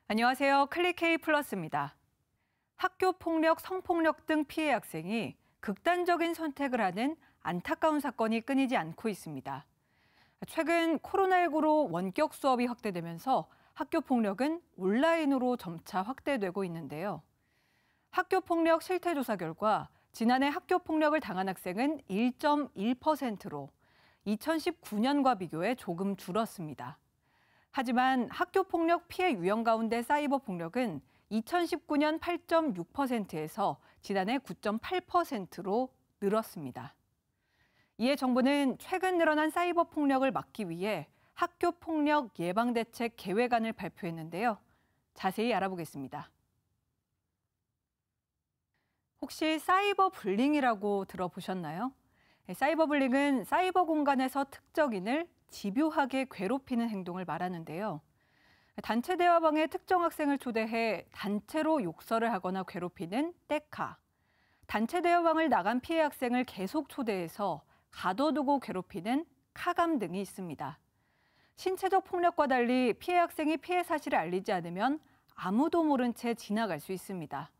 안녕하세요. 클릭K 플러스입니다. 학교 폭력, 성폭력 등 피해 학생이 극단적인 선택을 하는 안타까운 사건이 끊이지 않고 있습니다. 최근 코로나19로 원격 수업이 확대되면서 학교 폭력은 온라인으로 점차 확대되고 있는데요. 학교 폭력 실태조사 결과 지난해 학교 폭력을 당한 학생은 1.1%로 2019년과 비교해 조금 줄었습니다. 하지만 학교 폭력 피해 유형 가운데 사이버 폭력은 2019년 8.6%에서 지난해 9.8%로 늘었습니다. 이에 정부는 최근 늘어난 사이버 폭력을 막기 위해 학교 폭력 예방 대책 계획안을 발표했는데요. 자세히 알아보겠습니다. 혹시 사이버 불링이라고 들어보셨나요? 사이버 불링은 사이버 공간에서 특정인을 집요하게 괴롭히는 행동을 말하는데요. 단체 대화방에 특정 학생을 초대해 단체로 욕설을 하거나 괴롭히는 떼카, 단체 대화방을 나간 피해 학생을 계속 초대해서 가둬두고 괴롭히는 카감 등이 있습니다. 신체적 폭력과 달리 피해 학생이 피해 사실을 알리지 않으면 아무도 모른 채 지나갈 수 있습니다.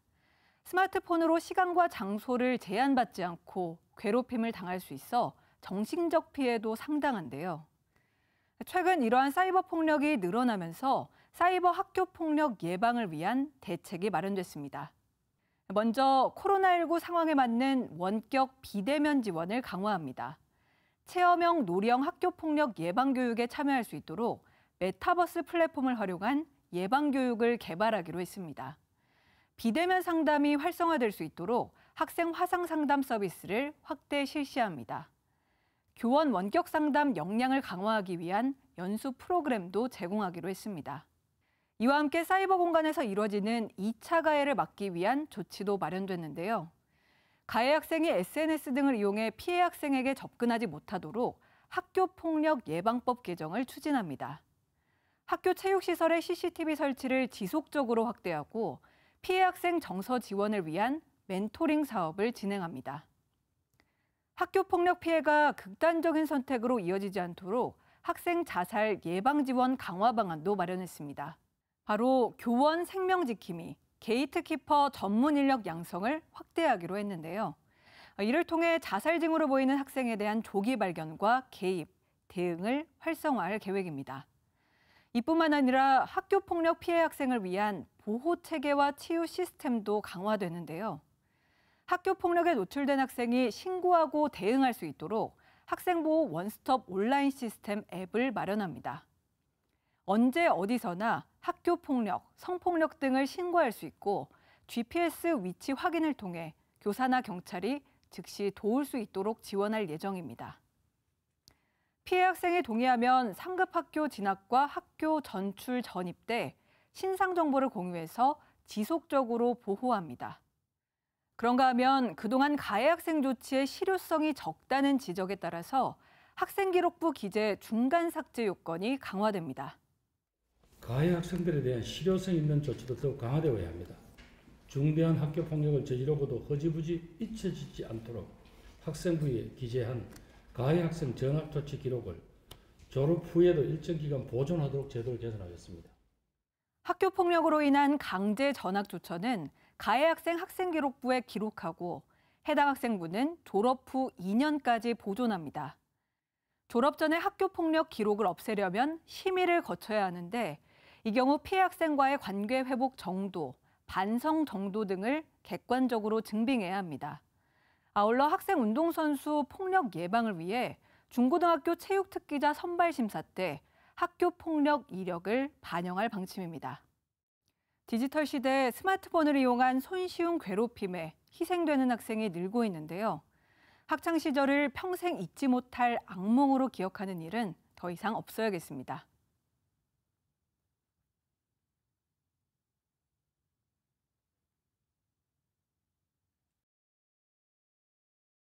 스마트폰으로 시간과 장소를 제한받지 않고 괴롭힘을 당할 수 있어 정신적 피해도 상당한데요. 최근 이러한 사이버 폭력이 늘어나면서 사이버 학교 폭력 예방을 위한 대책이 마련됐습니다. 먼저 코로나19 상황에 맞는 원격 비대면 지원을 강화합니다. 체험형, 놀이형 학교 폭력 예방 교육에 참여할 수 있도록 메타버스 플랫폼을 활용한 예방 교육을 개발하기로 했습니다. 비대면 상담이 활성화될 수 있도록 학생 화상 상담 서비스를 확대 실시합니다. 교원 원격 상담 역량을 강화하기 위한 연수 프로그램도 제공하기로 했습니다. 이와 함께 사이버 공간에서 이뤄지는 2차 가해를 막기 위한 조치도 마련됐는데요. 가해 학생이 SNS 등을 이용해 피해 학생에게 접근하지 못하도록 학교폭력 예방법 개정을 추진합니다. 학교 체육시설의 CCTV 설치를 지속적으로 확대하고 피해 학생 정서 지원을 위한 멘토링 사업을 진행합니다. 학교 폭력 피해가 극단적인 선택으로 이어지지 않도록 학생 자살 예방 지원 강화 방안도 마련했습니다. 바로 교원 생명 지킴이, 게이트키퍼 전문 인력 양성을 확대하기로 했는데요. 이를 통해 자살 징후로 보이는 학생에 대한 조기 발견과 개입, 대응을 활성화할 계획입니다. 이뿐만 아니라 학교 폭력 피해 학생을 위한 보호 체계와 치유 시스템도 강화되는데요. 학교 폭력에 노출된 학생이 신고하고 대응할 수 있도록 학생보호 원스톱 온라인 시스템 앱을 마련합니다. 언제 어디서나 학교 폭력, 성폭력 등을 신고할 수 있고 GPS 위치 확인을 통해 교사나 경찰이 즉시 도울 수 있도록 지원할 예정입니다. 피해 학생이 동의하면 상급 학교 진학과 학교 전출 전입 때 신상 정보를 공유해서 지속적으로 보호합니다. 그런가 하면 그동안 가해 학생 조치의 실효성이 적다는 지적에 따라서 학생기록부 기재 중간 삭제 요건이 강화됩니다. 가해 학생들에 대한 실효성 있는 조치도 더욱 강화되어야 합니다. 중대한 학교 폭력을 저지르고도 허지부지 잊혀지지 않도록 학생부에 기재한 가해 학생 전학 조치 기록을 졸업 후에도 일정 기간 보존하도록 제도를 개선하겠습니다. 학교 폭력으로 인한 강제 전학 조처는 가해 학생 학생기록부에 기록하고 해당 학생부는 졸업 후 2년까지 보존합니다. 졸업 전에 학교 폭력 기록을 없애려면 심의를 거쳐야 하는데 이 경우 피해 학생과의 관계 회복 정도, 반성 정도 등을 객관적으로 증빙해야 합니다. 아울러 학생 운동선수 폭력 예방을 위해 중고등학교 체육특기자 선발 심사 때 학교 폭력 이력을 반영할 방침입니다. 디지털 시대 스마트폰을 이용한 손쉬운 괴롭힘에 희생되는 학생이 늘고 있는데요. 학창 시절을 평생 잊지 못할 악몽으로 기억하는 일은 더 이상 없어야겠습니다.